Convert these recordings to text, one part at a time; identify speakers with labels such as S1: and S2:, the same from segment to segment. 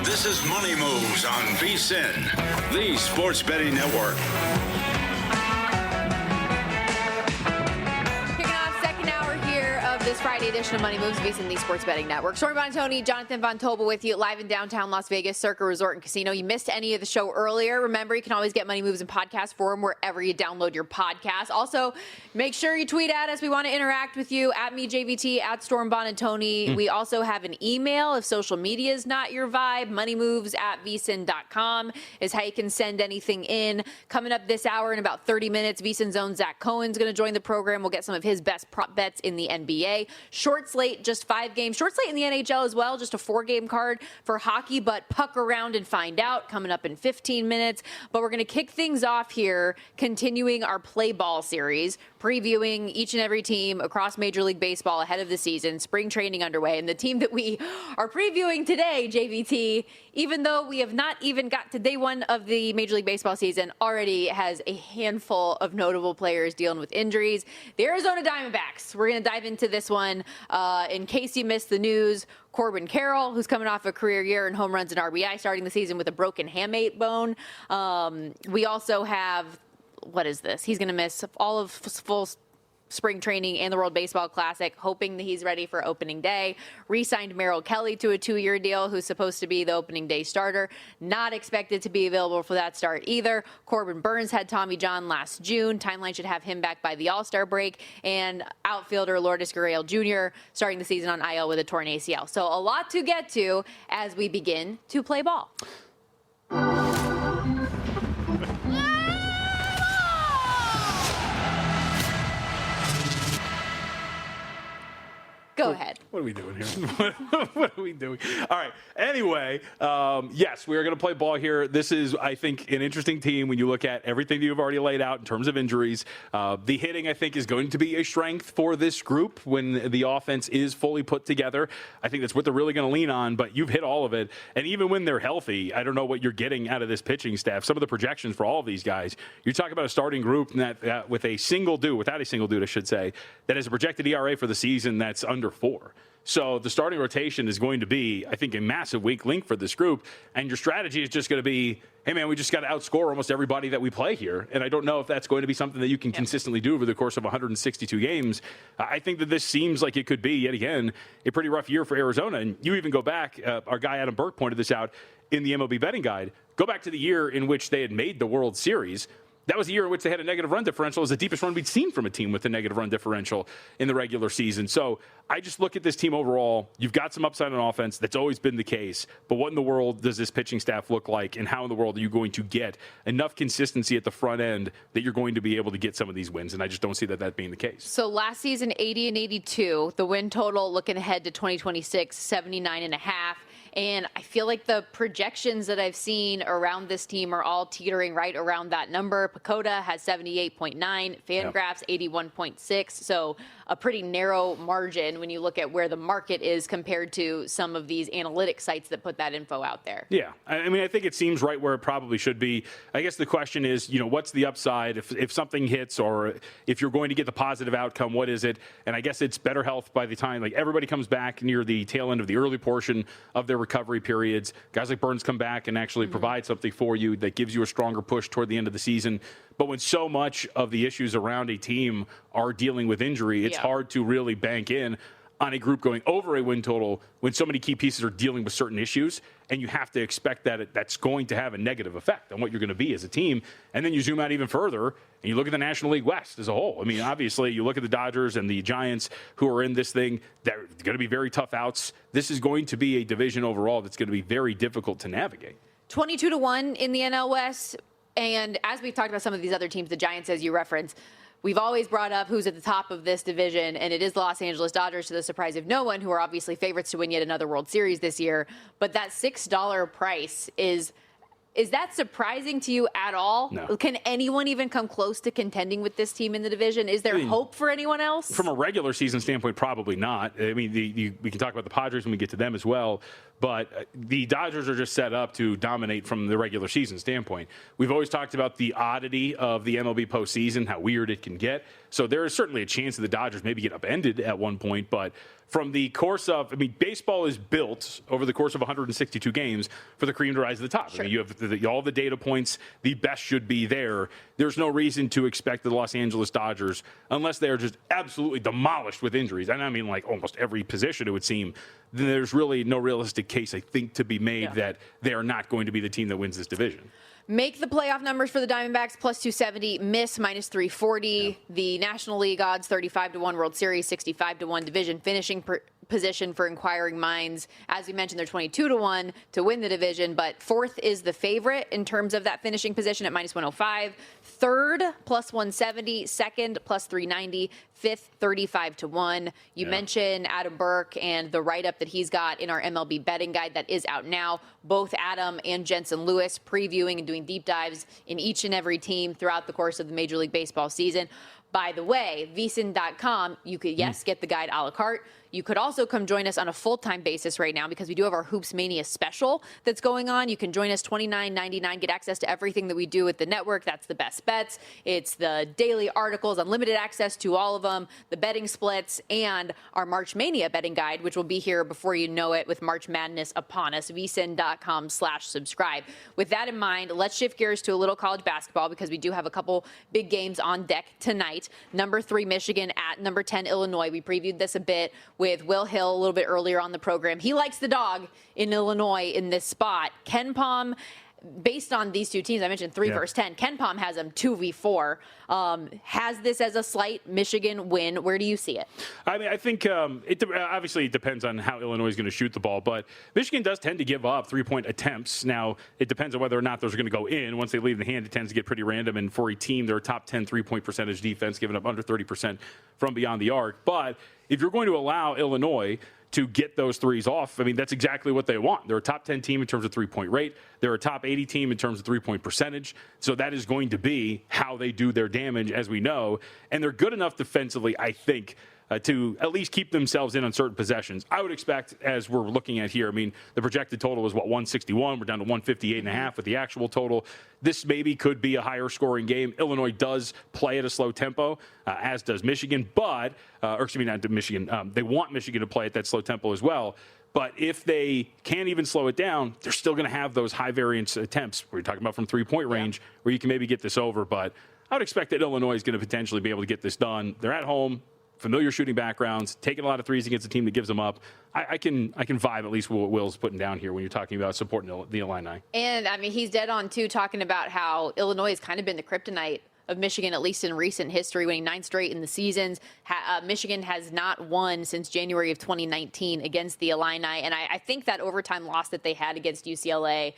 S1: This is Money Moves on VSiN, the Sports Betting Network.
S2: This Friday edition of Money Moves, VSiN, the Sports Betting Network. Stormy Buonantony, Jonathan Von Tobel with you live in downtown Las Vegas, Circa Resort and Casino. You missed any of the show earlier. Remember, you can always get Money Moves in podcast form wherever you download your podcast. Also, make sure you tweet at us. We want to interact with you at MeJVT, at Storm Buonantony. We also have an email if social media is not your vibe. moneymoves@vsin.com is how you can send anything in. Coming up this hour in about 30 minutes, VSiN's own Zach Cohen's going to join the program. We'll get some of his best prop bets in the NBA. Short slate, just 5 games. Short slate in the NHL as well, just a 4-game card for hockey, but puck around and find out coming up in 15 minutes. But we're going to kick things off here, continuing our play ball series, previewing each and every team across Major League Baseball ahead of the season, spring training underway. And the team that we are previewing today, JVT, even though we have not even got to day one of the Major League Baseball season, already has a handful of notable players dealing with injuries. The Arizona Diamondbacks. We're going to dive into this one. In case you missed the news, Corbin Carroll, who's coming off a career year in home runs and RBI, starting the season with a broken hamate bone. We also have, what is this? He's going to miss all of full spring training and the World Baseball Classic, hoping that he's ready for opening day. Re-signed Merrill Kelly to a 2-year deal, who's supposed to be the opening day starter. Not expected to be available for that start either. Corbin Burns had Tommy John last June. Timeline should have him back by the All-Star break. And outfielder Lourdes Gurriel Jr. starting the season on IL with a torn ACL. So a lot to get to as we begin to play ball. Go ahead.
S3: What are we doing here? What are we doing? All right. Anyway, yes, we are going to play ball here. This is, I think, an interesting team when you look at everything that you've already laid out in terms of injuries. The hitting, I think, is going to be a strength for this group when the offense is fully put together. I think that's what they're really going to lean on, but you've hit all of it. And even when they're healthy, I don't know what you're getting out of this pitching staff. Some of the projections for all of these guys, you're talking about a starting group that without a single dude, I should say, that has a projected ERA for the season that's under 4. So the starting rotation is going to be, I think, a massive weak link for this group. And your strategy is just going to be, hey, man, we just got to outscore almost everybody that we play here. And I don't know if that's going to be something that you can consistently do over the course of 162 games. I think that this seems like it could be, yet again, a pretty rough year for Arizona. And you even go back, our guy Adam Burke pointed this out in the MLB betting guide. Go back to the year in which they had made the World Series. That was a year in which they had a negative run differential. It was the deepest run we'd seen from a team with a negative run differential in the regular season. So I just look at this team overall. You've got some upside on offense. That's always been the case. But what in the world does this pitching staff look like, and how in the world are you going to get enough consistency at the front end that you're going to be able to get some of these wins? And I just don't see that being the case.
S2: So last season, 80 and 82. The win total looking ahead to 2026, 79.5. And I feel like the projections that I've seen around this team are all teetering right around that number. Pacoda has 78.9, Fangraphs 81.6. So a pretty narrow margin when you look at where the market is compared to some of these analytic sites that put that info out there.
S3: Yeah. I mean, I think it seems right where it probably should be. I guess the question is, what's the upside if something hits, or if you're going to get the positive outcome, what is it? And I guess it's better health by the time everybody comes back near the tail end of the early portion of their recovery periods. Guys like Burns come back and actually provide something for you that gives you a stronger push toward the end of the season. But when so much of the issues around a team are dealing with injury, it's hard to really bank in on a group going over a win total when so many key pieces are dealing with certain issues, and you have to expect that that's going to have a negative effect on what you're going to be as a team. And then you zoom out even further, and you look at the National League West as a whole. I mean, obviously, you look at the Dodgers and the Giants who are in this thing. They're going to be very tough outs. This is going to be a division overall that's going to be very difficult to navigate.
S2: 22-1 in the NL West. And as we've talked about some of these other teams, the Giants, as you reference, we've always brought up who's at the top of this division, and it is the Los Angeles Dodgers, to the surprise of no one, who are obviously favorites to win yet another World Series this year. But that $6 price is that surprising to you at all?
S3: No.
S2: Can anyone even come close to contending with this team in the division? Is there hope for anyone else?
S3: From a regular season standpoint, probably not. I mean, we can talk about the Padres when we get to them as well. But the Dodgers are just set up to dominate from the regular season standpoint. We've always talked about the oddity of the MLB postseason, how weird it can get. So there is certainly a chance that the Dodgers maybe get upended at one point. But from the course of, baseball is built over the course of 162 games for the cream to rise to the top.
S2: Sure.
S3: You have all the data points. The best should be there. There's no reason to expect the Los Angeles Dodgers, unless they are just absolutely demolished with injuries, and I mean like almost every position, it would seem, then there's really no realistic case, I think, to be made that they are not going to be the team that wins this division.
S2: Make the playoff numbers for the Diamondbacks, plus 270, miss, minus 340. The National League odds, 35-1, World Series, 65-1, division finishing position for inquiring minds. As we mentioned, they're 22-1 to win the division, but fourth is the favorite in terms of that finishing position at minus 105. Third, plus 170. Second, plus 390. Fifth, 35-1. You mentioned Adam Burke and the write-up that he's got in our MLB betting guide that is out now. Both Adam and Jensen Lewis previewing and doing deep dives in each and every team throughout the course of the Major League Baseball season. By the way, VSiN.com, you could, get the guide a la carte. You could also come join us on a full-time basis right now because we do have our Hoops Mania special that's going on. You can join us $29.99, get access to everything that we do with the network. That's the best bets. It's the daily articles, unlimited access to all of them, the betting splits, and our March Mania betting guide, which will be here before you know it with March Madness upon us, vsin.com/subscribe. With that in mind, let's shift gears to a little college basketball because we do have a couple big games on deck tonight. Number 3, Michigan at number 10, Illinois. We previewed this a bit with Will Hill a little bit earlier on the program. He likes the dog in Illinois in this spot. KenPom, based on these two teams, I mentioned 3 versus 10. KenPom has them 2v4. Has this as a slight Michigan win? Where do you see it?
S3: I think obviously it depends on how Illinois is going to shoot the ball, but Michigan does tend to give up 3-point attempts. Now, it depends on whether or not those are going to go in. Once they leave the hand, it tends to get pretty random, and for a team, they're a top 10 3-point percentage defense, giving up under 30% from beyond the arc. But if you're going to allow Illinois to get those threes off, that's exactly what they want. They're a top 10 team in terms of 3-point rate. They're a top 80 team in terms of 3-point percentage. So that is going to be how they do their damage, as we know. And they're good enough defensively, I think, to at least keep themselves in on certain possessions. I would expect, as we're looking at here, the projected total was 161. We're down to 158.5 with the actual total. This maybe could be a higher scoring game. Illinois does play at a slow tempo, as does Michigan, but, not Michigan. They want Michigan to play at that slow tempo as well. But if they can't even slow it down, they're still going to have those high variance attempts we're talking about from 3-point range where you can maybe get this over. But I would expect that Illinois is going to potentially be able to get this done. They're at home. Familiar shooting backgrounds, taking a lot of threes against a team that gives them up. I can vibe at least what Will's putting down here when you're talking about supporting the Illini. And
S2: he's dead on too, talking about how Illinois has kind of been the kryptonite of Michigan, at least in recent history, winning 9 straight in the seasons. Michigan has not won since January of 2019 against the Illini, and I think that overtime loss that they had against UCLA,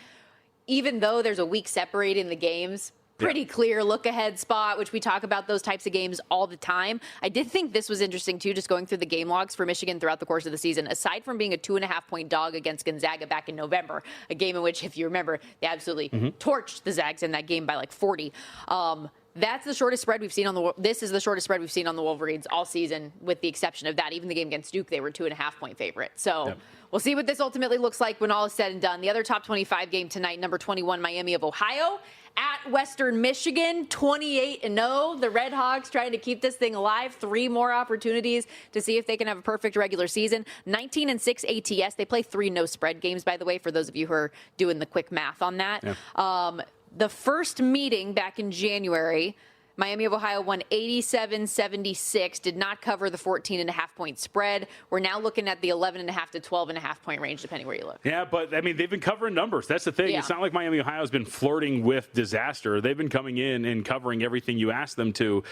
S2: even though there's a week separating the games, pretty clear look-ahead spot, which we talk about those types of games all the time. I did think this was interesting, too, just going through the game logs for Michigan throughout the course of the season. Aside from being a 2.5-point dog against Gonzaga back in November, a game in which, if you remember, they absolutely torched the Zags in that game by like 40. That's the shortest spread we've seen this is the shortest spread we've seen on the Wolverines all season, with the exception of that. Even the game against Duke, they were 2.5-point favorite. So we'll see what this ultimately looks like when all is said and done. The other top 25 game tonight, number 21, Miami of Ohio at Western Michigan, 28-0. The Red Hawks trying to keep this thing alive. 3 more opportunities to see if they can have a perfect regular season. 19-6 ATS. They play 3 no-spread games, by the way, for those of you who are doing the quick math on that. The first meeting back in January, Miami of Ohio won 87-76, did not cover the 14.5-point spread. We're now looking at the 11.5 to 12.5-point range, depending where you look. Yeah, but, they've been covering numbers. That's the thing. Yeah. It's not like Miami of Ohio has been flirting with disaster. They've been coming in and covering everything you ask them to,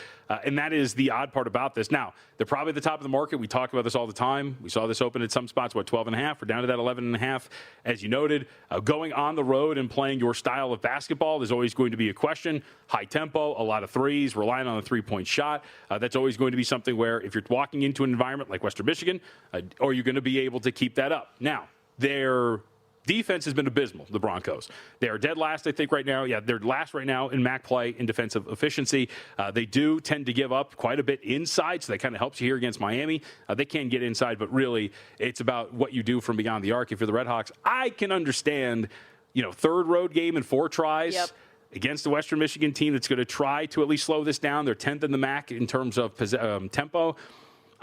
S2: and that is the odd part about this. Now, they're probably at the top of the market. We talk about this all the time. We saw this open at some spots, 12.5? We're down to that 11.5. As you noted, going on the road and playing your style of basketball is always going to be a question. High tempo, a lot of threes, relying on the 3-point shot. That's always going to be something where if you're walking into an environment like Western Michigan, are you going to be able to keep that up? Now, their defense has been abysmal, the Broncos. They are dead last, I think, right now. Yeah, they're last right now in MAC play in defensive efficiency. They do tend to give up quite a bit inside, so that kind of helps you here against Miami. They can get inside, but really it's about what you do from beyond the arc. If you're the Red Hawks, I can understand, third road game in 4 tries. Yep. Against the Western Michigan team that's going to try to at least slow this down. They're 10th in the MAC in terms of tempo.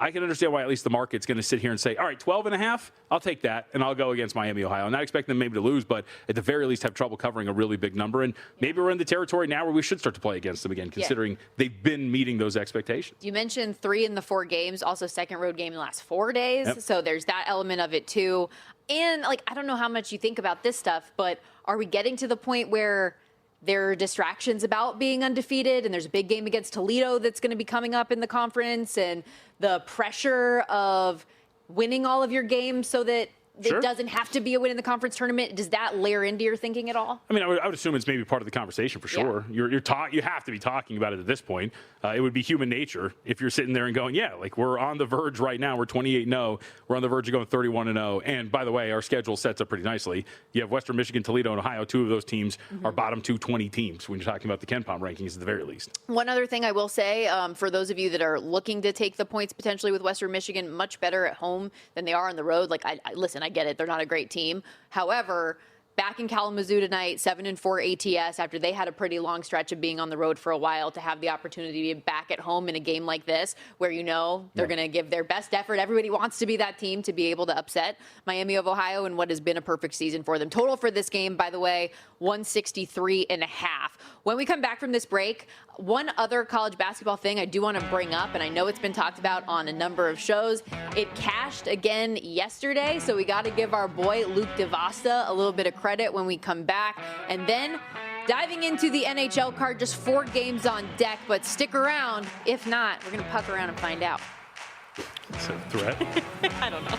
S3: I can understand why at least the market's going to sit here and say, all right, 12.5, I'll take that, and I'll go against Miami, Ohio. I'm not expecting them maybe to lose, but at the very least have trouble covering a really big number. And maybe we're in the territory now where we should start to play against them again, considering they've been meeting those expectations.
S2: You mentioned 3 in the 4 games, also second road game in the last 4 days.
S3: Yep.
S2: So there's that element of it too. And like, I don't know how much you think about this stuff, but are we getting to the point where there are distractions about being undefeated, and there's a big game against Toledo that's going to be coming up in the conference, and the pressure of winning all of your games so that it doesn't have to be a win in the conference tournament? Does that layer into your thinking at all?
S3: I mean, I would assume it's maybe part of the conversation for sure.
S2: Yeah.
S3: You have to be talking about it at this point. It would be human nature if you're sitting there and going, yeah, like we're on the verge right now. We're 28-0. We're on the verge of going 31-0. And by the way, our schedule sets up pretty nicely. You have Western Michigan, Toledo, and Ohio. 2 of those teams are bottom 220 teams when you're talking about the KenPom rankings at the very least.
S2: One other thing I will say, for those of you that are looking to take the points potentially with Western Michigan, much better at home than they are on the road. Like, listen, I get it. They're not a great team. However, back in Kalamazoo tonight, 7-4 ATS, after they had a pretty long stretch of being on the road for a while, to have the opportunity to be back at home in a game like this, where they're going to give their best effort. Everybody wants to be that team to be able to upset Miami of Ohio in what has been a perfect season for them. Total for this game, by the way, 163.5. When we come back from this break, one other college basketball thing I do want to bring up, and I know it's been talked about on a number of shows. It cashed again yesterday, so we got to give our boy Luke DeVasta a little bit of credit when we come back. And then diving into the NHL card, just 4 games on deck, but stick around. If not, we're going to puck around and find out.
S3: Is that a threat?
S2: I don't know.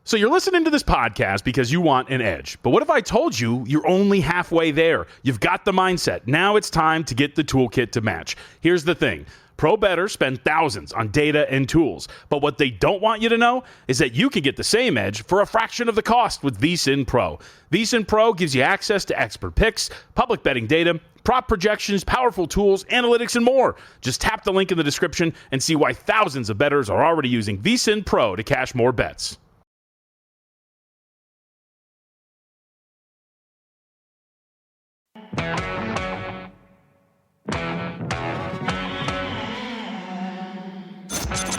S3: So you're listening to this podcast because you want an edge. But what if I told you you're only halfway there? You've got the mindset. Now it's time to get the toolkit to match. Here's the thing. Pro bettors spend thousands on data and tools. But what they don't want you to know is that you can get the same edge for a fraction of the cost with VSiN Pro. VSiN Pro gives you access to expert picks, public betting data, prop projections, powerful tools, analytics, and more. Just tap the link in the description and see why thousands of bettors are already using VSiN Pro to cash more bets.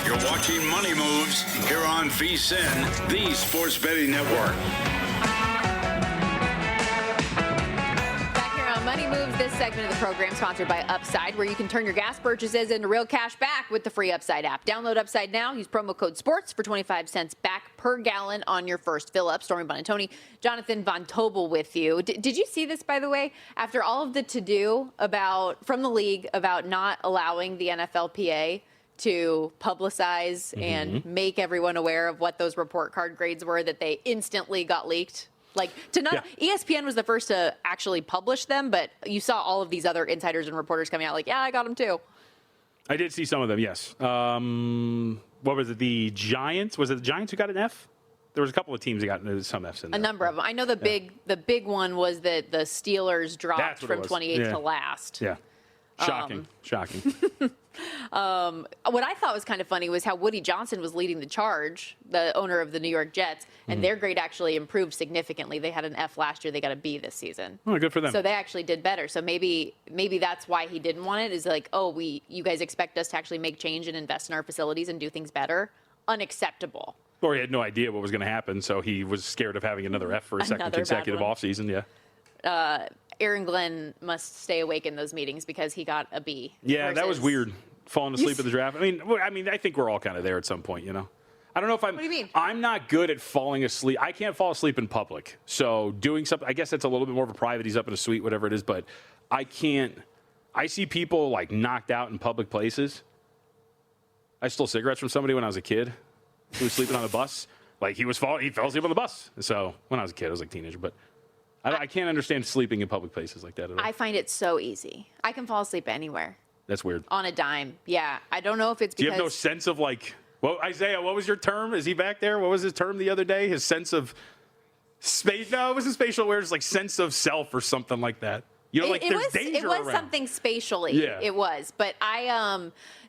S1: You're watching Money Moves here on VSiN, the Sports Betting Network.
S2: Back here on Money Moves, this segment of the program sponsored by Upside, where you can turn your gas purchases into real cash back with the free Upside app. Download Upside now. Use promo code SPORTS for 25 cents back per gallon on your first fill up. Stormy Bonatoni, Jonathan Von Tobel with you. Did you see this, by the way? After all of the to-do from the league about not allowing the NFLPA to publicize and make everyone aware of what those report card grades were, that they instantly got leaked. ESPN was the first to actually publish them, but you saw all of these other insiders and reporters coming out like, yeah, I got them too.
S3: I did see some of them, yes. What was it, the Giants? Was it the Giants who got an F? There was a couple of teams that got some Fs in there.
S2: A number of them. I know the big one was that the Steelers dropped from 28th to last.
S3: Yeah. Shocking.
S2: What I thought was kind of funny was how Woody Johnson was leading the charge, the owner of the New York Jets, and their grade actually improved significantly. They had an F last year. They got a B this season.
S3: Oh, good for them.
S2: So they actually did better. So maybe that's why he didn't want it, is like, you guys expect us to actually make change and invest in our facilities and do things better? Unacceptable.
S3: Or he had no idea what was going to happen, so he was scared of having another F for a second consecutive offseason. Yeah.
S2: Aaron Glenn must stay awake in those meetings because he got a B.
S3: Yeah, that was weird. Falling asleep at the draft. I mean, I think we're all kind of there at some point, you know. I don't know if
S2: What do you mean?
S3: I'm not good at falling asleep. I can't fall asleep in public. So doing something, I guess that's a little bit more of a private. He's up in a suite, whatever it is. But I can't. I see people like knocked out in public places. I stole cigarettes from somebody when I was a kid who was sleeping on the bus. Like he fell asleep on the bus. So when I was a kid, I was like a teenager, but. I can't understand sleeping in public places like that at all.
S2: I find it so easy. I can fall asleep anywhere.
S3: That's weird.
S2: On a dime. Yeah. I don't know if it's because...
S3: Do you have no sense of like... Well, Isaiah, what was your term? Is he back there? What was his term the other day? His sense of space... No, it wasn't spatial awareness, like sense of self or something like that. You know, like there's danger
S2: It was
S3: around.
S2: something spatially.
S3: Yeah.
S2: It was, but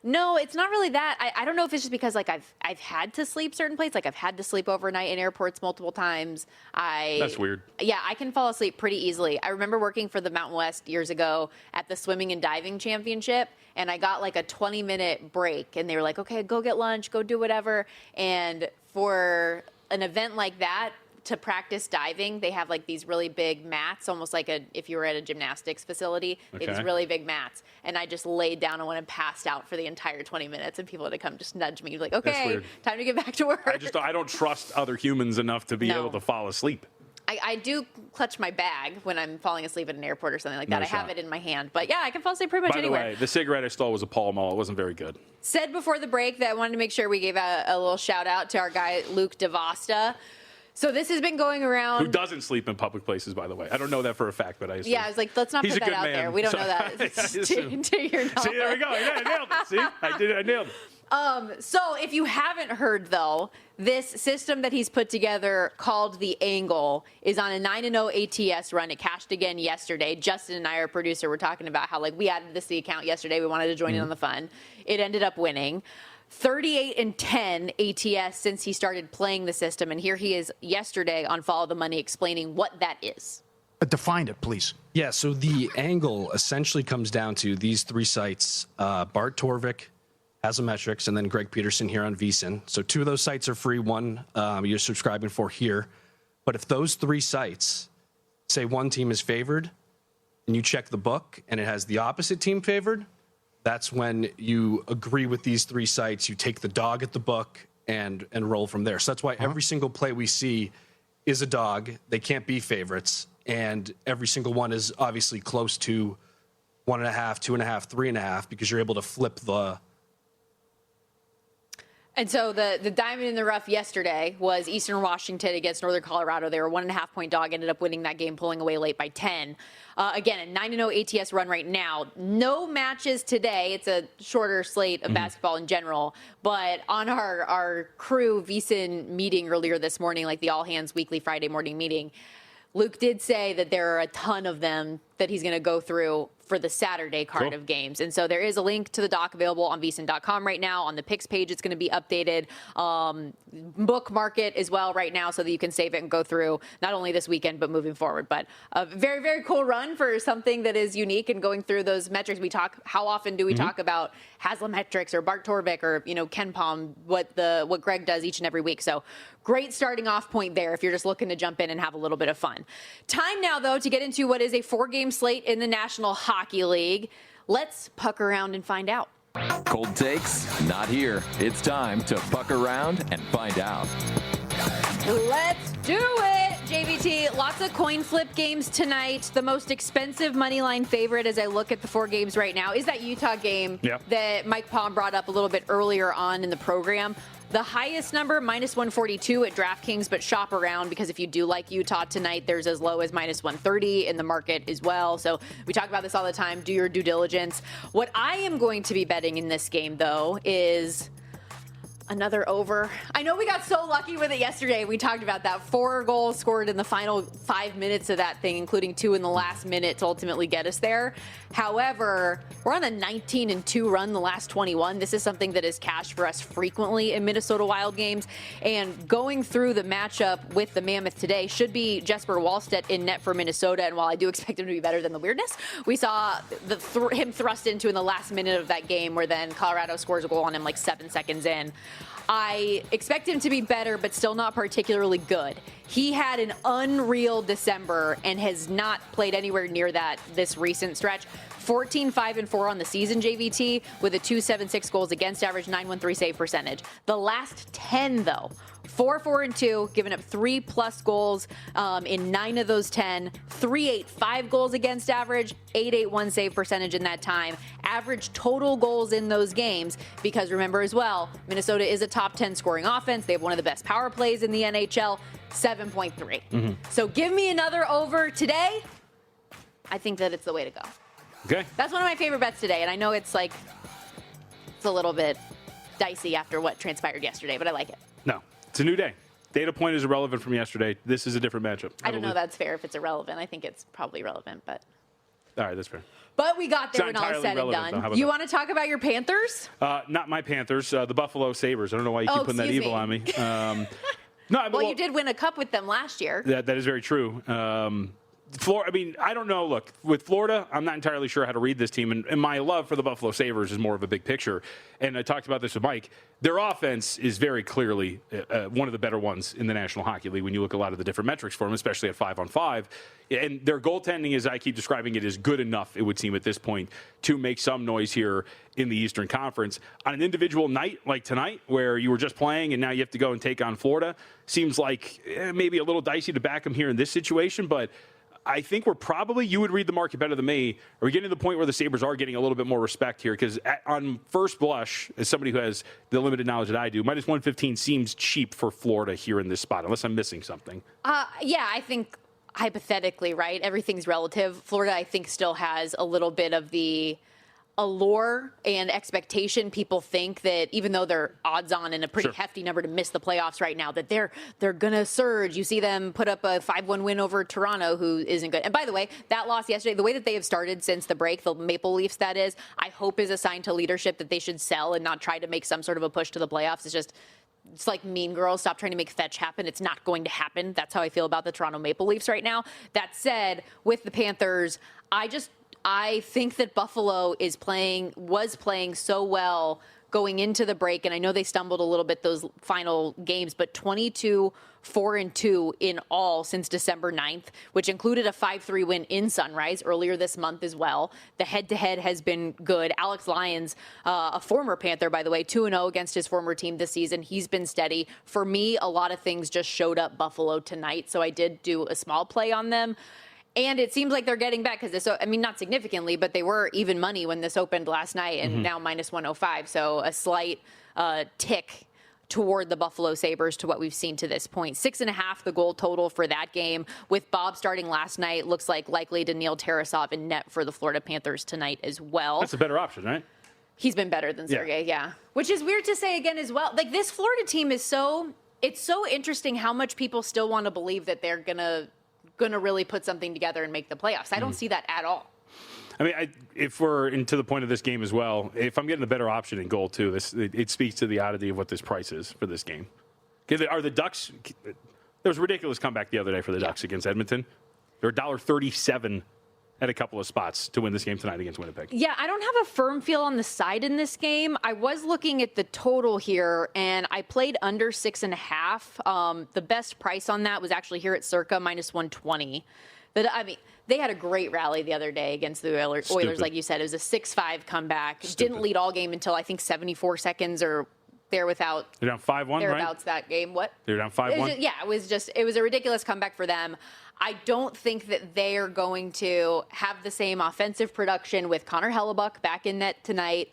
S2: no, it's not really that. I don't know if it's just because like I've had to sleep certain places. Like I've had to sleep overnight in airports multiple times.
S3: That's weird.
S2: Yeah, I can fall asleep pretty easily. I remember working for the Mountain West years ago at the swimming and diving championship, and I got like a 20-minute break, and they were like, "Okay, go get lunch, go do whatever." And for an event like that, to practice diving, they have like these really big mats, almost like if you were at a gymnastics facility. They have these really big mats, and I just laid down on one and passed out for the entire 20 minutes, and people had to come just nudge me, like, okay, time to get back to work.
S3: I don't trust other humans enough to be able to fall asleep.
S2: I do clutch my bag when I'm falling asleep at an airport or something like that. I have it in my hand. But yeah, I can fall asleep pretty much anywhere.
S3: By the way, the cigarette I stole was a Pall Mall. It wasn't very good.
S2: Said before the break that I wanted to make sure we gave a little shout out to our guy, Luke DeVosta. So this has been going around.
S3: Who doesn't sleep in public places, by the way? I don't know that for a fact, but I assume.
S2: Yeah, I was like, let's not put that out there. We don't know that. To your knowledge.
S3: See, there we go. Yeah, I nailed it. See, I nailed it.
S2: So if you haven't heard, though, this system that he's put together called The Angle is on a 9-0 ATS run. It cashed again yesterday. Justin and I, our producer, were talking about how, like, we added this to the account yesterday. We wanted to join in on the fun. It ended up winning. 38-10 ATS since he started playing the system. And here he is yesterday on Follow the Money explaining what that is.
S4: Define it, please.
S5: Yeah, so the angle essentially comes down to these three sites, Bart Torvik, Haslametrics, and then Greg Peterson here on VSiN. So two of those sites are free. One you're subscribing for here. But if those three sites say one team is favored and you check the book and it has the opposite team favored, that's when you agree with these three sites. You take the dog at the book and roll from there. So that's why every single play we see is a dog. They can't be favorites. And every single one is obviously close to 1.5, 2.5, 3.5, because you're able to flip the.
S2: And so the diamond in the rough yesterday was Eastern Washington against Northern Colorado. They were 1.5 point dog, ended up winning that game, pulling away late by 10. Again, a 9-0 ATS run right now. No matches today. It's a shorter slate of basketball in general. But on our crew VSiN meeting earlier this morning, like the all hands weekly Friday morning meeting, Luke did say that there are a ton of them that he's going to go through for the Saturday card of games. And so there is a link to the doc available on VSiN.com right now. On the picks page, it's going to be updated. Bookmark it as well right now so that you can save it and go through not only this weekend, but moving forward. But a very, very cool run for something that is unique and going through those metrics. We talk, how often do we talk about Haslametrics or Bart Torvik or, Ken Palm, what Greg does each and every week. So great starting off point there if you're just looking to jump in and have a little bit of fun. Time now, though, to get into what is a 4-game slate in the National Hockey League. Let's puck around and find out.
S6: Cold takes? Not here. It's time to puck around and find out.
S2: Let's do it, JVT. Lots of coin flip games tonight. The most expensive money line favorite as I look at the 4 games right now is that Utah game that Mike Palm brought up a little bit earlier on in the program. The highest number, -142 at DraftKings, but shop around because if you do like Utah tonight, there's as low as -130 in the market as well. So we talk about this all the time. Do your due diligence. What I am going to be betting in this game, though, is another over. I know we got so lucky with it yesterday. We talked about that. 4 goals scored in the final 5 minutes of that thing, including 2 in the last minute to ultimately get us there. However, we're on a 19-2 run the last 21. This is something that is cashed for us frequently in Minnesota Wild games. And going through the matchup with the Mammoth today should be Jesper Wallstedt in net for Minnesota. And while I do expect him to be better than the weirdness, we saw him thrust into in the last minute of that game where then Colorado scores a goal on him like 7 seconds in. I expect him to be better, but still not particularly good. He had an unreal December and has not played anywhere near that this recent stretch. 14-5-4 on the season, JVT, with a 2.76 goals against average, 913 save percentage. The last 10, though, 4-4-2, giving up 3+ goals in 9 of those 10, 3.85 goals against average, 8.81 save percentage in that time. Average total goals in those games, because remember as well, Minnesota is a top 10 scoring offense. They have one of the best power plays in the NHL, 7.3. So give me another over today. I think that it's the way to go.
S3: Okay.
S2: That's one of my favorite bets today, and I know it's a little bit dicey after what transpired yesterday, but I like it.
S3: No, it's a new day. Data point is irrelevant from yesterday. This is a different matchup.
S2: I don't know that's fair if it's irrelevant. I think it's probably relevant, but
S3: All right, that's fair.
S2: But we got there
S3: It's
S2: when all is
S3: entirely
S2: said and
S3: relevant, though.
S2: done.
S3: How about
S2: You
S3: that?
S2: want to talk about your Panthers?
S3: Not my Panthers, the Buffalo Sabres. I don't know why you keep putting that
S2: excuse
S3: evil
S2: me.
S3: on me. No, I mean,
S2: Well, you did win a cup with them last year.
S3: That is very true. Florida, I mean, I don't know. Look, with Florida, I'm not entirely sure how to read this team, and my love for the Buffalo Sabres is more of a big picture. And I talked about this with Mike. Their offense is very clearly one of the better ones in the National Hockey League when you look at a lot of the different metrics for them, especially at 5-on-5. And their goaltending, as I keep describing it, is good enough, it would seem at this point, to make some noise here in the Eastern Conference. On an individual night like tonight, where you were just playing and now you have to go and take on Florida, seems like maybe a little dicey to back them here in this situation, but I think we're probably, you would read the market better than me. Are we getting to the point where the Sabres are getting a little bit more respect here? Because on first blush, as somebody who has the limited knowledge that I do, minus 115 seems cheap for Florida here in this spot, unless I'm missing something.
S2: Yeah, I think hypothetically, right? Everything's relative. Florida, I think, still has a little bit of the allure and expectation. People think that even though they're odds on in a pretty hefty number to miss the playoffs right now, that they're gonna surge. You see them put up a 5-1 win over Toronto, who isn't good. And by the way, that loss yesterday, the way that they have started since the break, the Maple Leafs, that is, I hope is a sign to leadership that they should sell and not try to make some sort of a push to the playoffs. It's like Mean Girls. Stop trying to make fetch happen. It's not going to happen. That's how I feel about the Toronto Maple Leafs right now. That said, with the Panthers, I think that Buffalo was playing so well going into the break, and I know they stumbled a little bit those final games, but 22-4-2 in all since December 9th, which included a 5-3 win in Sunrise earlier this month as well. The head-to-head has been good. Alex Lyons, a former Panther, by the way, 2-0 against his former team this season. He's been steady. For me, a lot of things just showed up Buffalo tonight, so I did do a small play on them. And it seems like they're getting back because not significantly, but they were even money when this opened last night and now minus 105. So a slight tick toward the Buffalo Sabres to what we've seen to this point. 6.5, the goal total for that game. With Bob starting last night, looks like likely Daniil Tarasov in net for the Florida Panthers tonight as well.
S3: That's a better option, right?
S2: He's been better than Sergei, yeah. Which is weird to say again as well. Like, this Florida team is it's so interesting how much people still want to believe that they're going to really put something together and make the playoffs. I don't see that at all.
S3: I mean, if we're into the point of this game as well, if I'm getting a better option in goal too, it speaks to the oddity of what this price is for this game. Are the Ducks? There was a ridiculous comeback the other day for the Ducks against Edmonton. They're $1.37 at a couple of spots to win this game tonight against Winnipeg.
S2: Yeah, I don't have a firm feel on the side in this game. I was looking at the total here, and I played under 6.5. The best price on that was actually here at Circa, minus 120. They had a great rally the other day against the Oilers. Like you said. It was a 6-5 comeback. Didn't lead all game until I think 74 seconds or thereabouts.
S3: They're down 5-1,
S2: thereabouts that game. What?
S3: They're down 5-1?
S2: It was a ridiculous comeback for them. I don't think that they are going to have the same offensive production with Connor Hellebuck back in net tonight.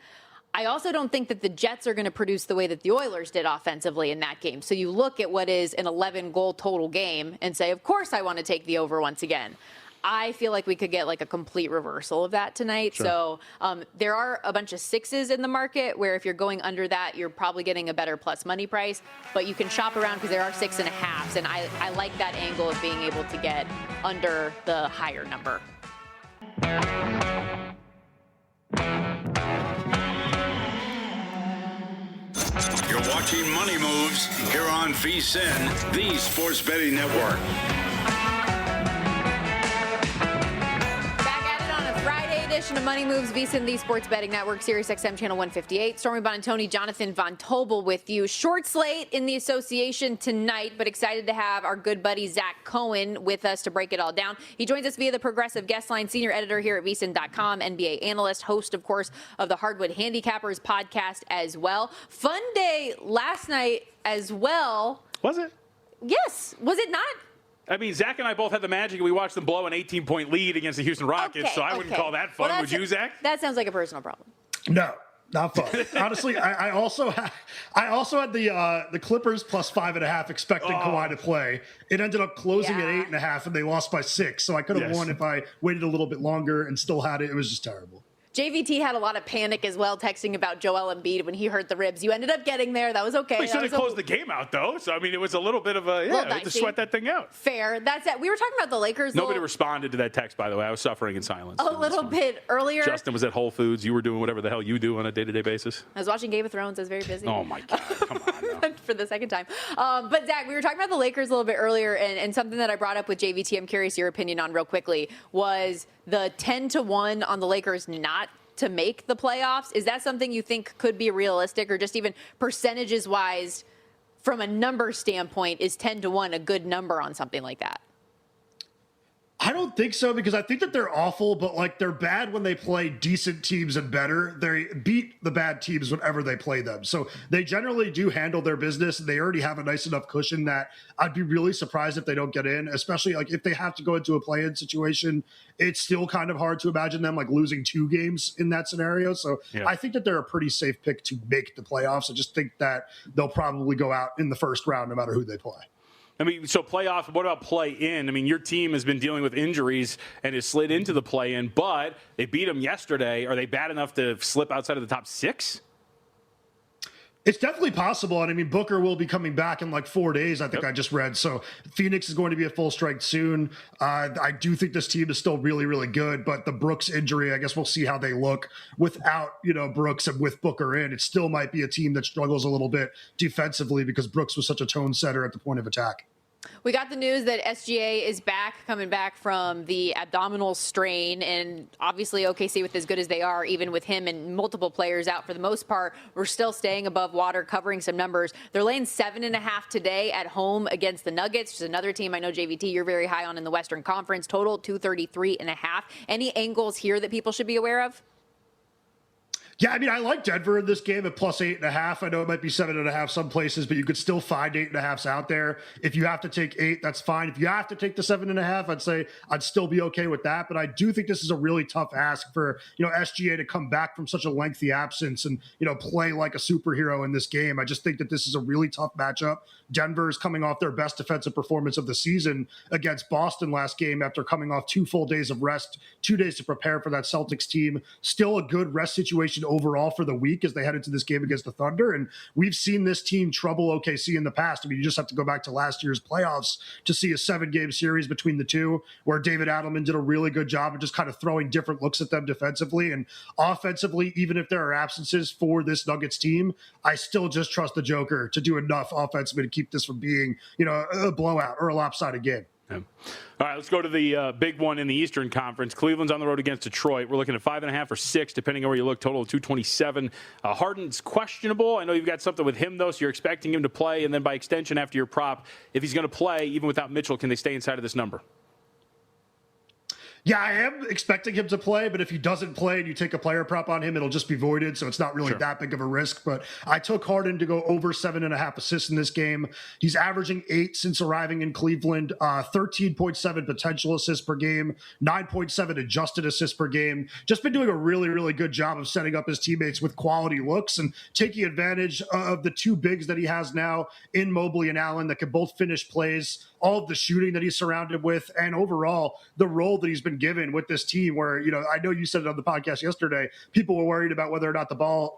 S2: I also don't think that the Jets are going to produce the way that the Oilers did offensively in that game. So you look at what is an 11-goal total game and say, of course I want to take the over once again. I feel like we could get like a complete reversal of that tonight. Sure. So there are a bunch of 6s in the market where if you're going under that, you're probably getting a better plus money price. But you can shop around because there are 6.5s. And I like that angle of being able to get under the higher number.
S1: You're watching Money Moves here on VSiN, the Sports Betting Network.
S2: Edition of Money Moves, VSiN, the Sports Betting Network, Sirius XM Channel 158. Stormy Buonantony, Jonathan Von Tobel with you. Short slate in the association tonight, but excited to have our good buddy Zach Cohen with us to break it all down. He joins us via the Progressive Guest Line, senior editor here at VSiN.com, NBA analyst, host, of course, of the Hardwood Handicappers podcast as well. Fun day last night as well.
S3: Was it?
S2: Yes. Was it not?
S3: I mean, Zach and I both had the Magic, and we watched them blow an 18-point lead against the Houston Rockets, so I wouldn't call that fun. Would you, Zach?
S2: That sounds like a personal problem.
S4: No, not fun. Honestly, I also had the Clippers plus 5.5 expecting Kawhi to play. It ended up closing at 8.5, and they lost by 6. So I could have won if I waited a little bit longer and still had it. It was just terrible.
S2: JVT had a lot of panic as well, texting about Joel Embiid when he hurt the ribs. You ended up getting there. That was okay.
S3: He should have closed the game out, though. So, I mean, it was a little bit of a, we had to sweat that thing out.
S2: Fair. That's it. We were talking about the Lakers.
S3: Nobody responded to that text, by the way. I was suffering in silence.
S2: A little bit earlier.
S3: Justin was at Whole Foods. You were doing whatever the hell you do on a day-to-day basis.
S2: I was watching Game of Thrones. I was very busy.
S3: Oh, my God. Come on.
S2: For the second time. But, Zach, we were talking about the Lakers a little bit earlier, and something that I brought up with JVT, I'm curious your opinion on real quickly, was the 10-1 on the Lakers not to make the playoffs. Is that something you think could be realistic, or just even percentages wise from a number standpoint, is 10-1 a good number on something like that?
S4: I don't think so, because I think that they're awful, but like they're bad when they play decent teams and better. They beat the bad teams whenever they play them. So they generally do handle their business. They already have a nice enough cushion that I'd be really surprised if they don't get in, especially like if they have to go into a play-in situation. It's still kind of hard to imagine them like losing 2 games in that scenario. So yeah. I think that they're a pretty safe pick to make the playoffs. I just think that they'll probably go out in the first round no matter who they play.
S3: I mean, so playoff, what about play-in? I mean, your team has been dealing with injuries and has slid into the play-in, but they beat them yesterday. Are they bad enough to slip outside of the top 6?
S4: It's definitely possible. And I mean, Booker will be coming back in like 4 days, I think I just read. So Phoenix is going to be at full strength soon. I do think this team is still really, really good, but the Brooks injury, I guess we'll see how they look without, Brooks and with Booker in. It still might be a team that struggles a little bit defensively because Brooks was such a tone setter at the point of attack.
S2: We got the news that SGA is coming back from the abdominal strain, and obviously OKC, with as good as they are, even with him and multiple players out for the most part, we're still staying above water, covering some numbers. They're laying 7.5 today at home against the Nuggets, which is another team I know, JVT, you're very high on in the Western Conference. Total 233.5. Any angles here that people should be aware of?
S4: Yeah, I mean, I like Denver in this game at plus 8.5. I know it might be 7.5 some places, but you could still find 8.5s out there. If you have to take 8, that's fine. If you have to take the 7.5, I'd say I'd still be okay with that. But I do think this is a really tough ask for, SGA to come back from such a lengthy absence and, play like a superhero in this game. I just think that this is a really tough matchup. Denver is coming off their best defensive performance of the season against Boston last game after coming off 2 full days of rest, 2 days to prepare for that Celtics team. Still a good rest situation overall for the week as they head into this game against the Thunder. And we've seen this team trouble OKC in the past. I mean, you just have to go back to last year's playoffs to see a 7-game series between the two where David Adelman did a really good job of just kind of throwing different looks at them defensively and offensively. Even if there are absences for this Nuggets team, I still just trust the Joker to do enough offensively to keep this from being, a blowout or a lopsided game.
S3: Yeah. All right, let's go to the big one in the Eastern Conference. Cleveland's on the road against Detroit. We're looking at 5.5 or 6, depending on where you look. Total of 227. Harden's questionable. I know you've got something with him, though, so you're expecting him to play. And then by extension, after your prop, if he's going to play, even without Mitchell, can they stay inside of this number?
S4: Yeah, I am expecting him to play, but if he doesn't play and you take a player prop on him, it'll just be voided, so it's not really that big of a risk. But I took Harden to go over 7.5 assists in this game. He's averaging 8 since arriving in Cleveland, 13.7 potential assists per game, 9.7 adjusted assists per game. Just been doing a really, really good job of setting up his teammates with quality looks and taking advantage of the 2 bigs that he has now in Mobley and Allen that can both finish plays, all of the shooting that he's surrounded with, and overall the role that he's been given with this team where, I know you said it on the podcast yesterday, people were worried about whether or not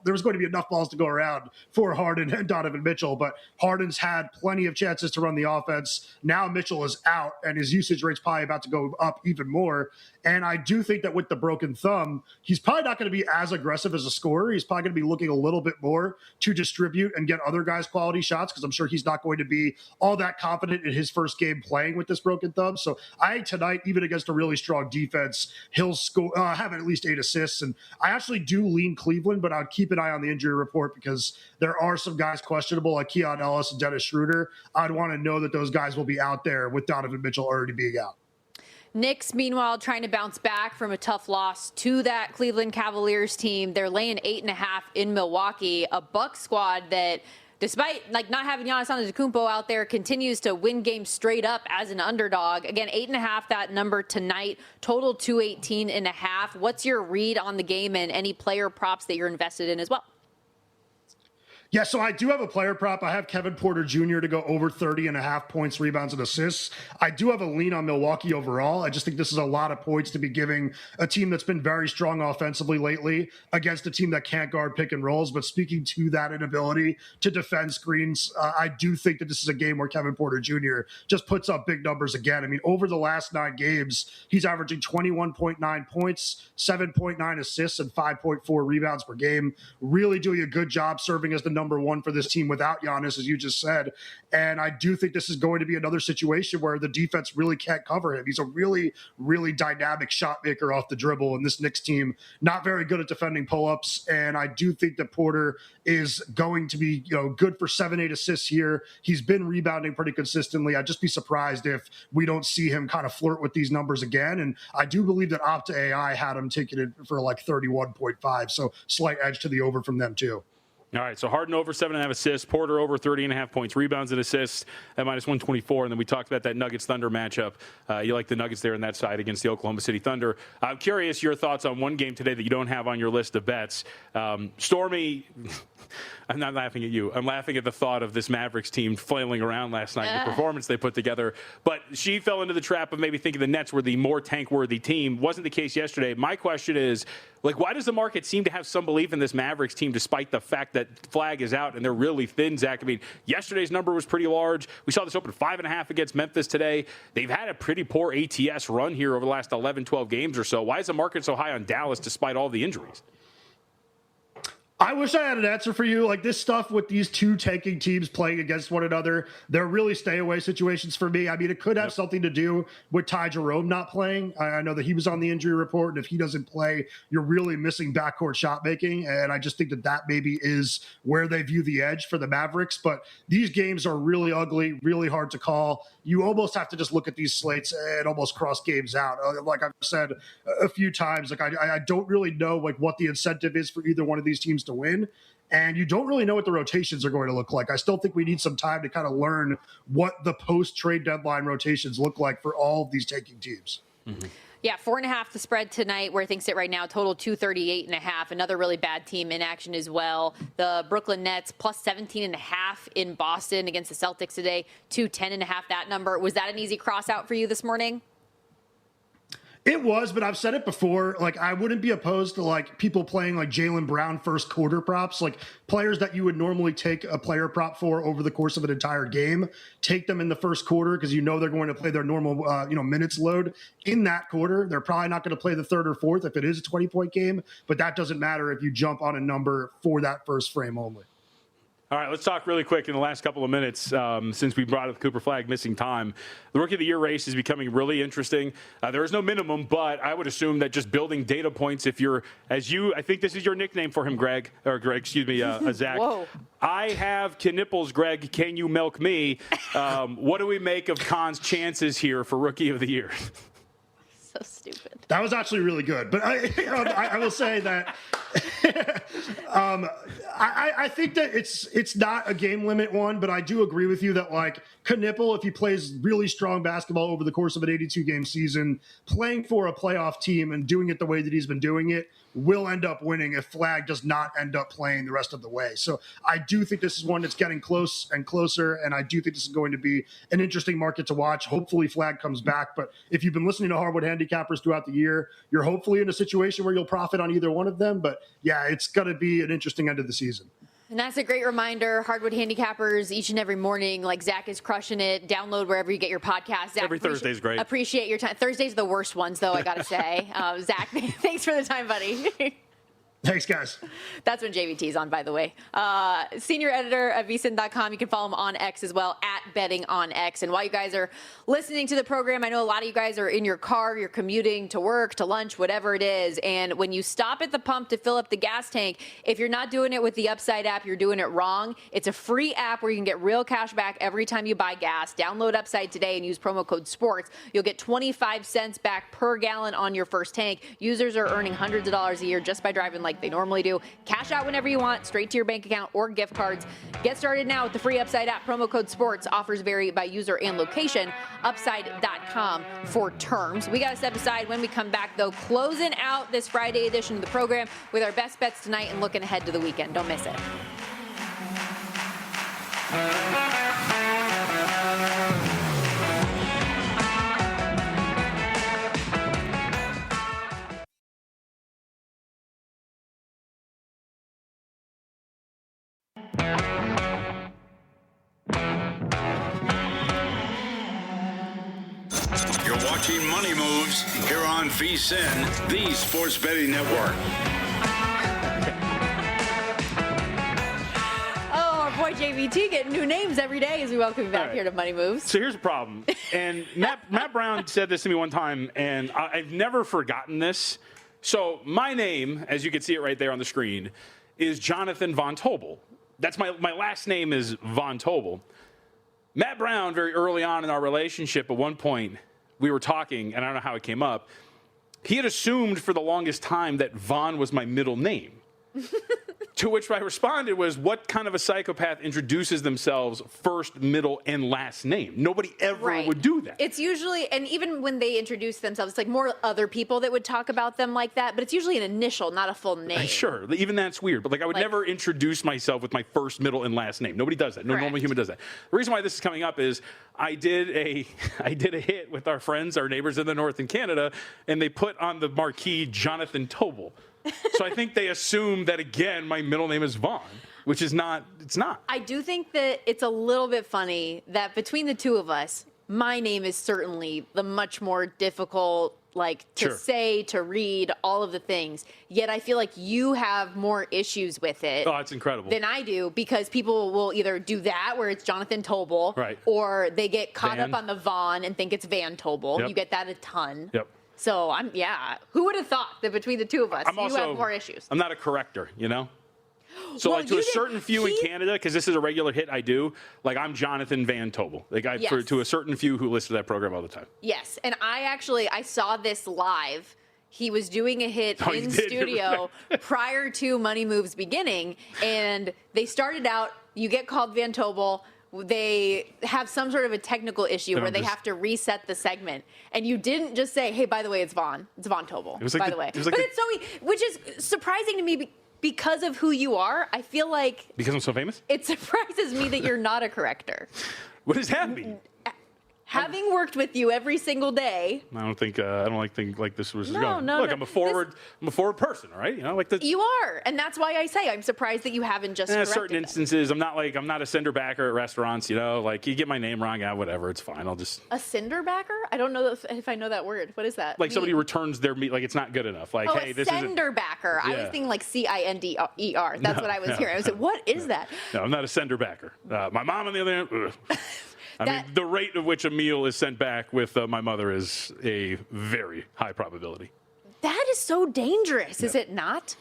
S4: there was going to be enough balls to go around for Harden and Donovan Mitchell, but Harden's had plenty of chances to run the offense. Now Mitchell is out and his usage rate's probably about to go up even more. And I do think that with the broken thumb, he's probably not going to be as aggressive as a scorer. He's probably going to be looking a little bit more to distribute and get other guys quality shots because I'm sure he's not going to be all that confident in his first game playing with this broken thumb. So I think tonight, even against a really strong defense, he'll have at least 8 assists. And I actually do lean Cleveland, but I'll keep an eye on the injury report because there are some guys questionable like Keon Ellis and Dennis Schroeder. I'd want to know that those guys will be out there with Donovan Mitchell already being out.
S2: Knicks, meanwhile, trying to bounce back from a tough loss to that Cleveland Cavaliers team. They're laying 8.5 in Milwaukee, a Bucks squad that, despite not having Giannis Antetokounmpo out there, continues to win games straight up as an underdog. Again, 8.5 that number tonight. Total 218.5. What's your read on the game and any player props that you're invested in as well?
S4: Yeah, so I do have a player prop. I have Kevin Porter Jr. to go over 30.5 points, rebounds, and assists. I do have a lean on Milwaukee overall. I just think this is a lot of points to be giving a team that's been very strong offensively lately against a team that can't guard pick and rolls. But speaking to that inability to defend screens, I do think that this is a game where Kevin Porter Jr. just puts up big numbers again. I mean, over the last 9 games, he's averaging 21.9 points, 7.9 assists, and 5.4 rebounds per game. Really doing a good job serving as the number one for this team without Giannis, as you just said. And I do think this is going to be another situation where the defense really can't cover him. He's a really, really dynamic shot maker off the dribble, and this Knicks team not very good at defending pull-ups. And I do think that Porter is going to be, good for 7-8 assists here. He's been rebounding pretty consistently. I'd just be surprised if we don't see him kind of flirt with these numbers again. And I do believe that Opta AI had him taking it for like 31.5. So slight edge to the over from them too.
S3: All right, so Harden over 7.5 assists, Porter over 30.5 points, rebounds and assists at minus 124. And then we talked about that Nuggets-Thunder matchup. You like the Nuggets there on that side against the Oklahoma City Thunder. I'm curious your thoughts on one game today that you don't have on your list of bets. Stormy, I'm not laughing at you. I'm laughing at the thought of this Mavericks team flailing around last night, the performance they put together. But she fell into the trap of maybe thinking the Nets were the more tank-worthy team. Wasn't the case yesterday. My question is, why does the market seem to have some belief in this Mavericks team despite the fact that Flag is out and they're really thin, Zach? I mean, yesterday's number was pretty large. We saw this open 5.5 against Memphis today. They've had a pretty poor ATS run here over the last 11, 12 games or so. Why is the market so high on Dallas despite all the injuries?
S4: I wish I had an answer for you. Like this stuff with these two tanking teams playing against one another, they're really stay away situations for me. I mean, it could have something to do with Ty Jerome not playing. I know that he was on the injury report, and if he doesn't play, you're really missing backcourt shot making. And I just think that maybe is where they view the edge for the Mavericks. But these games are really ugly, really hard to call. You almost have to just look at these slates and almost cross games out. Like I've said a few times, I don't really know what the incentive is for either one of these teams to win. And you don't really know what the rotations are going to look like. I still think we need some time to kind of learn what the post-trade deadline rotations look like for all of these taking teams.
S3: Mm-hmm.
S2: Yeah, 4.5 the spread tonight, where things sit right now, total 238.5. Another really bad team in action as well. The Brooklyn Nets plus 17.5 in Boston against the Celtics today, 210.5 that number. Was that an easy cross out for you this morning?
S4: It was, but I've said it before. I wouldn't be opposed to people playing Jaylen Brown first quarter props, players that you would normally take a player prop for over the course of an entire game. Take them in the first quarter because they're going to play their normal minutes load in that quarter. They're probably not going to play the third or fourth if it is a 20-point game, but that doesn't matter if you jump on a number for that first frame only.
S3: All right, let's talk really quick in the last couple of minutes since we brought up Cooper Flag missing time. The Rookie of the Year race is becoming really interesting. There is no minimum, but I would assume that just building data points, I think this is your nickname for him, Zach.
S2: Whoa.
S3: I have Knipples, Greg. Can you milk me? What do we make of Khan's chances here for Rookie of the Year?
S2: So stupid.
S4: That was actually really good. But I will say that I think that it's not a game limit one, but I do agree with you that Knipple, if he plays really strong basketball over the course of an 82-game season, playing for a playoff team and doing it the way that he's been doing it, will end up winning if Flag does not end up playing the rest of the way. So I do think this is one that's getting close and closer, and I do think this is going to be an interesting market to watch. Hopefully Flag comes back, but if you've been listening to Hardwood Handicappers throughout the year, you're hopefully in a situation where you'll profit on either one of them. But yeah, it's going to be an interesting end of the season.
S2: And that's a great reminder. Hardwood Handicappers each and every morning. Zach is crushing it. Download wherever you get your podcast. Zach,
S3: every Thursday's great.
S2: Appreciate your time. Thursdays are the worst ones, though, I got to say. Zach, thanks for the time, buddy.
S4: Thanks, guys.
S2: That's when JVT's on, by the way. Senior editor at vsin.com. You can follow him on X as well, at Betting on X. And while you guys are listening to the program, I know a lot of you guys are in your car, you're commuting to work, to lunch, whatever it is. And when you stop at the pump to fill up the gas tank, if you're not doing it with the Upside app, you're doing it wrong. It's a free app where you can get real cash back every time you buy gas. Download Upside today and use promo code SPORTS. You'll get 25 cents back per gallon on your first tank. Users are earning hundreds of dollars a year just by driving like they normally do. Cash out whenever you want, straight to your bank account or gift cards. Get started now with the free Upside app. Promo code SPORTS. Offers vary by user and location. Upside.com for terms. We got to step aside when we come back, though. Closing out this Friday edition of the program with our best bets tonight and looking ahead to the weekend. Don't miss it.
S1: You're watching Money Moves here on VSiN, the sports betting network.
S2: Oh, our boy JVT getting new names every day as we welcome you back
S3: right.
S2: here to Money Moves.
S3: So here's the problem. And Matt Brown said this to me one time, and I've never forgotten this. So my name, as you can see it right there on the screen, is Jonathan Von Tobel. That's my last name is Von Tobel. Matt Brown, very early on in our relationship, at one point, we were talking, and I don't know how it came up. He had assumed for the longest time that Von was my middle name. To which I responded was, what kind of a psychopath introduces themselves first, middle, and last name? Nobody ever would do that.
S2: It's usually, and even when they introduce themselves, it's like more other people that would talk about them like that, but it's usually an initial, not a full name.
S3: Sure, even that's weird. But like, I would never introduce myself with my first, middle, and last name. Nobody does that. No normal human does that. The reason why this is coming up is I did a hit with our friends, our neighbors in the north in Canada, and they put on the marquee Jonathan Tobel. So I think they assume that, again, my middle name is Vaughn, which is not, it's not.
S2: I do think that it's a little bit funny that between the two of us, my name is certainly the much more difficult, like, to say, to read, all of the things. Yet I feel like you have more issues with it.
S3: Oh, it's incredible.
S2: Than I do, because people will either do that, where it's Jonathan Tobel,
S3: right,
S2: or they get caught up on the Vaughn and think it's Van Tobel.
S3: Yep.
S2: You get that a ton.
S3: Yep.
S2: So who would have thought that between the two of us, you have more issues?
S3: I'm not a corrector, you know? So, well, like, to a certain few in Canada, because this is a regular hit I do, like, I'm Jonathan Van Tobel. Like, to a certain few who listen to that program all the time.
S2: Yes, and I saw this live. He was doing a hit in studio prior to Money Moves beginning, and they started out, you get called Van Tobel. They have some sort of a technical issue where they have to reset the segment. And you didn't just say, hey, by the way, it's Vaughn. It's Von Tobel, by the way. But it's so, which is surprising to me because of who you are. I feel like...
S3: Because I'm so famous?
S2: It surprises me that you're not a corrector.
S3: What does that mean?
S2: Having worked with you every single day,
S3: I don't think like this was going.
S2: No,
S3: look, I'm a forward person, all right? You know, like
S2: you are, and that's why I say I'm surprised that you haven't just.
S3: In certain instances, I'm not a cinder backer at restaurants. You know, like, you get my name wrong, whatever, it's fine. I'll just
S2: a cinder backer. I don't know if I know that word. What is that?
S3: Like, somebody returns their meat, like it's not good enough. Like, hey, this is a
S2: cinder backer. I was thinking like CINDER. That's what I was hearing. I was like, what is that?
S3: No, I'm not a sender backer. My mom, on the other hand. I mean, the rate at which a meal is sent back with my mother is a very high probability.
S2: That is so dangerous, is it not?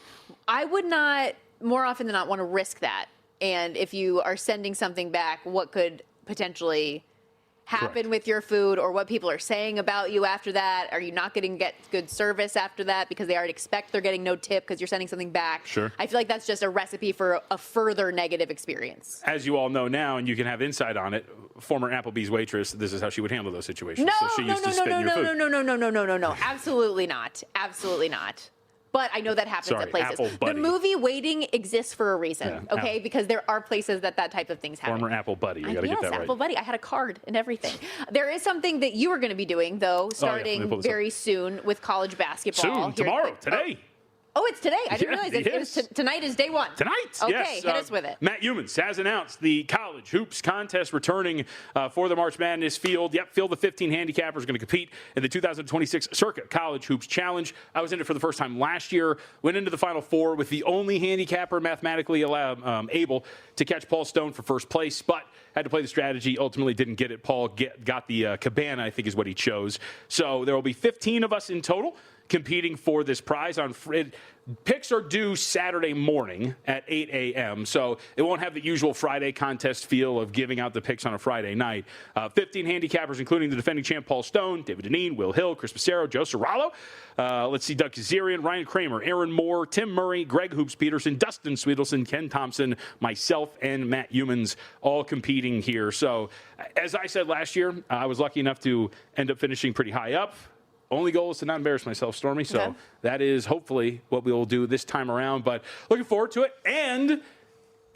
S2: I would not, more often than not, want to risk that. And if you are sending something back, what could potentially happen with your food, or what people are saying about you after that? Are you not getting good service after that because they already expect they're getting no tip because you're sending something back?
S3: Sure.
S2: I feel like that's just a recipe for a further negative experience.
S3: As you all know now, and you can have insight on it, former Applebee's waitress, this is how she would handle those situations.
S2: No,
S3: so she used to spit in your food.
S2: No. Absolutely not. Absolutely not. But I know that happens at places.
S3: Apple Buddy.
S2: The movie Waiting exists for a reason, okay? Because there are places that type of things happen.
S3: Former Apple Buddy. You got to get that right.
S2: Apple Buddy. I had a card and everything. There is something that you are going to be doing, though, starting very soon with college basketball.
S3: Soon, tomorrow, today.
S2: Oh, it's today. I didn't realize it. Tonight is day one.
S3: Tonight,
S2: okay,
S3: yes.
S2: Hit us with it.
S3: Matt Youmans has announced the college hoops contest returning for the March Madness field. Yep, field of 15 handicappers going to compete in the 2026 Circa College Hoops Challenge. I was in it for the first time last year. Went into the Final Four with the only handicapper mathematically able to catch Paul Stone for first place, but had to play the strategy. Ultimately didn't get it. Paul got the Cabana, I think is what he chose. So there will be 15 of us in total competing for this prize. Picks are due Saturday morning at 8 a.m., so it won't have the usual Friday contest feel of giving out the picks on a Friday night. 15 handicappers, including the defending champ Paul Stone, David Deneen, Will Hill, Chris Passero, Joe Serralo. Let's see, Doug Kazarian, Ryan Kramer, Aaron Moore, Tim Murray, Greg Hoops Peterson, Dustin Sweetelson, Ken Thompson, myself, and Matt Youmans all competing here. So, as I said last year, I was lucky enough to end up finishing pretty high up. Only goal is to not embarrass myself, Stormy. So that is hopefully what we will do this time around. But looking forward to it. And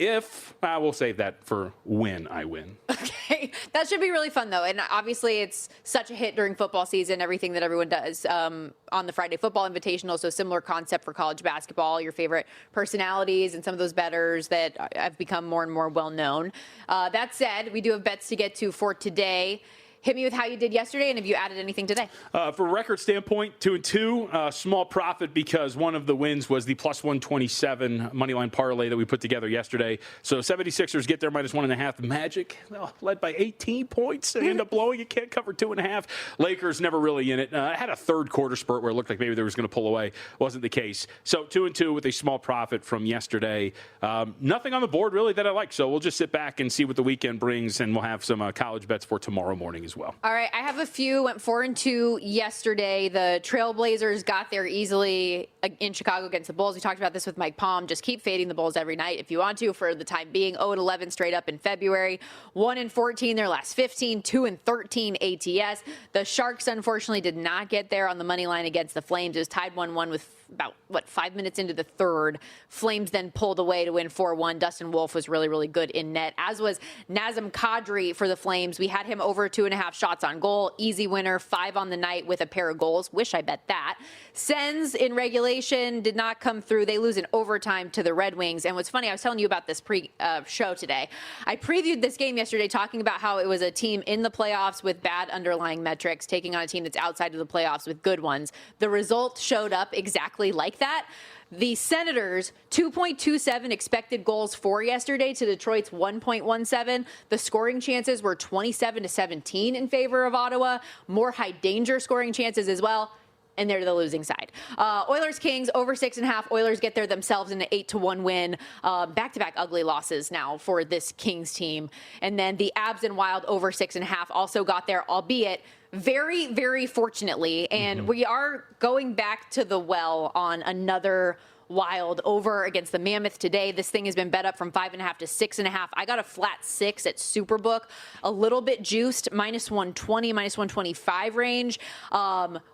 S3: We'll save that for when I win.
S2: Okay, that should be really fun though, and obviously it's such a hit during football season. Everything that everyone does on the Friday Football Invitational, so similar concept for college basketball. Your favorite personalities and some of those bettors that have become more and more well known. That said, we do have bets to get to for today. Hit me with how you did yesterday, and have you added anything today?
S3: For a record standpoint, 2-2, small profit because one of the wins was the plus 127 moneyline parlay that we put together yesterday. So 76ers get their minus 1.5. Magic, led by 18 points. They end up blowing it, can't cover 2.5. Lakers never really in it. Had a third quarter spurt where it looked like maybe they was going to pull away. Wasn't the case. So 2-2 with a small profit from yesterday. Nothing on the board really that I like. So we'll just sit back and see what the weekend brings, and we'll have some college bets for tomorrow morning as well.
S2: All right, I have a few. Went 4-2 yesterday. The Trailblazers got there easily in Chicago against the Bulls. We talked about this with Mike Palm. Just keep fading the Bulls every night if you want to for the time being. 0-11 straight up in February. 1-14 their last 15. 2-13 ATS. The Sharks unfortunately did not get there on the money line against the Flames. It was tied 1-1 with about 5 minutes into the third. Flames then pulled away to win 4-1. Dustin Wolf was really, really good in net, as was Nazem Kadri for the Flames. We had him over 2.5 shots on goal. Easy winner, 5 on the night with a pair of goals. Wish I bet that. Sens in regulation did not come through. They lose in overtime to the Red Wings. And what's funny, I was telling you about this pre-show today. I previewed this game yesterday talking about how it was a team in the playoffs with bad underlying metrics taking on a team that's outside of the playoffs with good ones. The result showed up exactly like that. The Senators, 2.27 expected goals for yesterday to Detroit's 1.17. The scoring chances were 27-17 in favor of Ottawa. More high danger scoring chances as well. And they're the losing side. Oilers Kings over 6.5. Oilers get there themselves in an 8-1 win. Back-to-back ugly losses now for this Kings team. And then the Abs and Wild over 6.5 also got there, albeit very, very fortunately. And we are going back to the well on another Wild over against the Mammoth today. This thing has been bet up from 5.5 to 6.5. I got a flat 6 at Superbook, a little bit juiced, minus 120, minus 125 range.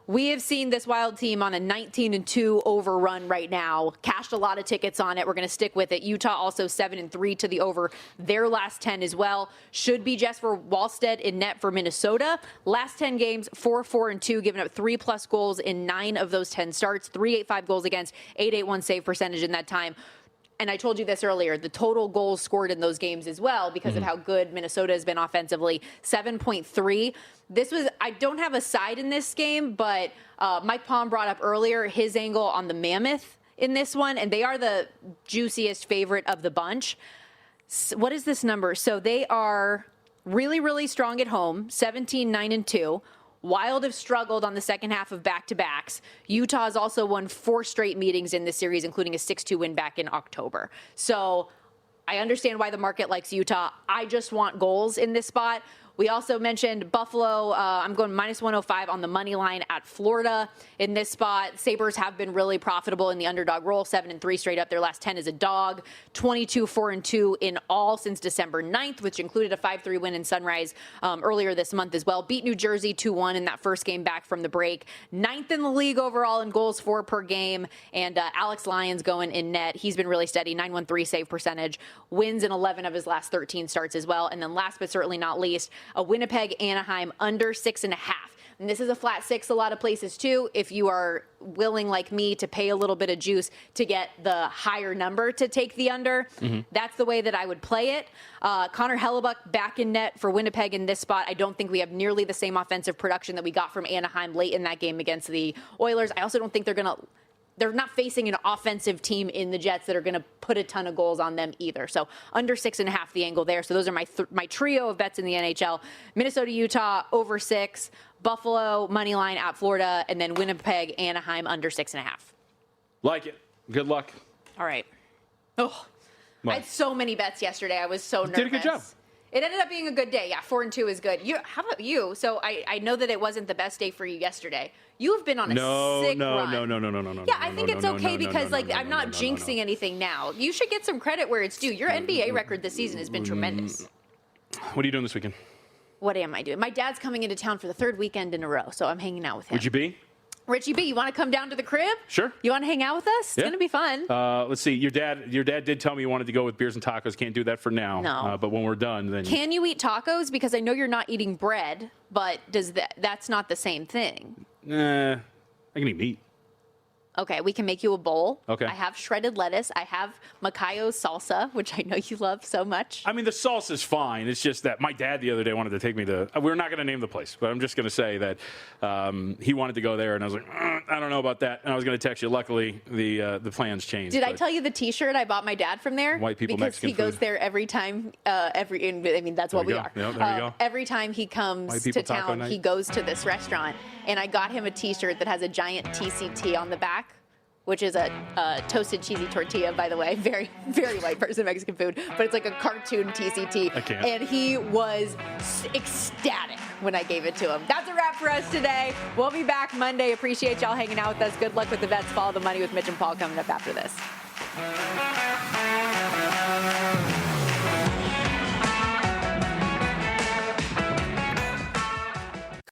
S2: We have seen this Wild team on a 19-2 overrun right now. Cashed a lot of tickets on it. We're going to stick with it. Utah also 7-3 to the over their last 10 as well. Should be Jesper Wallstedt in net for Minnesota. Last 10 games, 4-4-2, giving up 3+ goals in 9 of those 10 starts. 3.85 goals against, 8.81 save percentage in that time. And I told you this earlier, the total goals scored in those games as well because of how good Minnesota has been offensively, 7.3. This was, I don't have a side in this game, but Mike Palm brought up earlier his angle on the Mammoth in this one, and they are the juiciest favorite of the bunch. What is this number? So they are really, really strong at home, 17-9-2. Wild have struggled on the second half of back-to-backs. Utah has also won 4 straight meetings in this series, including a 6-2 win back in October. So I understand why the market likes Utah. I just want goals in this spot. We also mentioned Buffalo. I'm going minus 105 on the money line at Florida in this spot. Sabres have been really profitable in the underdog role, 7-3 straight up. Their last 10 is a dog, 22-4-2 in all since December 9th, which included a 5-3 win in Sunrise earlier this month as well. Beat New Jersey 2-1 in that first game back from the break. 9th in the league overall in goals for per game. And Alex Lyons going in net. He's been really steady, 913 save percentage. Wins in 11 of his last 13 starts as well. And then last but certainly not least, a Winnipeg Anaheim under 6.5. And this is a flat 6 a lot of places too. If you are willing like me to pay a little bit of juice to get the higher number to take the under, that's the way that I would play it. Connor Hellebuck back in net for Winnipeg in this spot. I don't think we have nearly the same offensive production that we got from Anaheim late in that game against the Oilers. I also don't think they're not facing an offensive team in the Jets that are going to put a ton of goals on them either. So under 6.5, the angle there. So those are my trio of bets in the NHL. Minnesota, Utah, over 6. Buffalo, money line at Florida. And then Winnipeg, Anaheim, under 6.5.
S3: Like it. Good luck.
S2: All right. Oh, I had so many bets yesterday. I was so nervous.
S3: Did a good job.
S2: It ended up being a good day. Yeah, 4-2 is good. How about you? So I know that it wasn't the best day for you yesterday. You've been on a sick run.
S3: No.
S2: Yeah, I think it's okay because I'm not jinxing anything now. You should get some credit where it's due. Your NBA record this season has been tremendous.
S3: What are you doing this weekend?
S2: What am I doing? My dad's coming into town for the 3rd weekend in a row, so I'm hanging out with him.
S3: Would you be?
S2: Richie B, you want to come down to the crib?
S3: Sure.
S2: You want to hang out with us? It's
S3: Yeah.
S2: going to be fun.
S3: Let's see. Your dad did tell me you wanted to go with beers and tacos. Can't do that for now.
S2: No.
S3: But when we're done, then
S2: Can you eat tacos? Because I know you're not eating bread, but that's not the same thing.
S3: I can eat meat.
S2: Okay, we can make you a bowl.
S3: Okay.
S2: I have shredded lettuce. I have Macayo's salsa, which I know you love so much.
S3: I mean, the salsa's fine. It's just that my dad the other day wanted to take me to. We're not going to name the place, but I'm just going to say that he wanted to go there, and I was like, I don't know about that. And I was going to text you. Luckily, the plans changed.
S2: Did I tell you the T-shirt I bought my dad from there?
S3: White people,
S2: because
S3: Mexican
S2: he goes
S3: food.
S2: there every time. That's
S3: There
S2: what
S3: you
S2: we
S3: go.
S2: are.
S3: Yeah, there you go.
S2: Every time he
S3: White
S2: comes
S3: people
S2: to
S3: taco
S2: town,
S3: night.
S2: he goes to this restaurant, and I got him a T-shirt that has a giant TCT on the back, which is a toasted cheesy tortilla, by the way. Very, very white person Mexican food, but it's like a cartoon TCT.
S3: I can't.
S2: And he was ecstatic when I gave it to him. That's a wrap for us today. We'll be back Monday. Appreciate y'all hanging out with us. Good luck with the bets. Follow the money with Mitch and Paul coming up after this.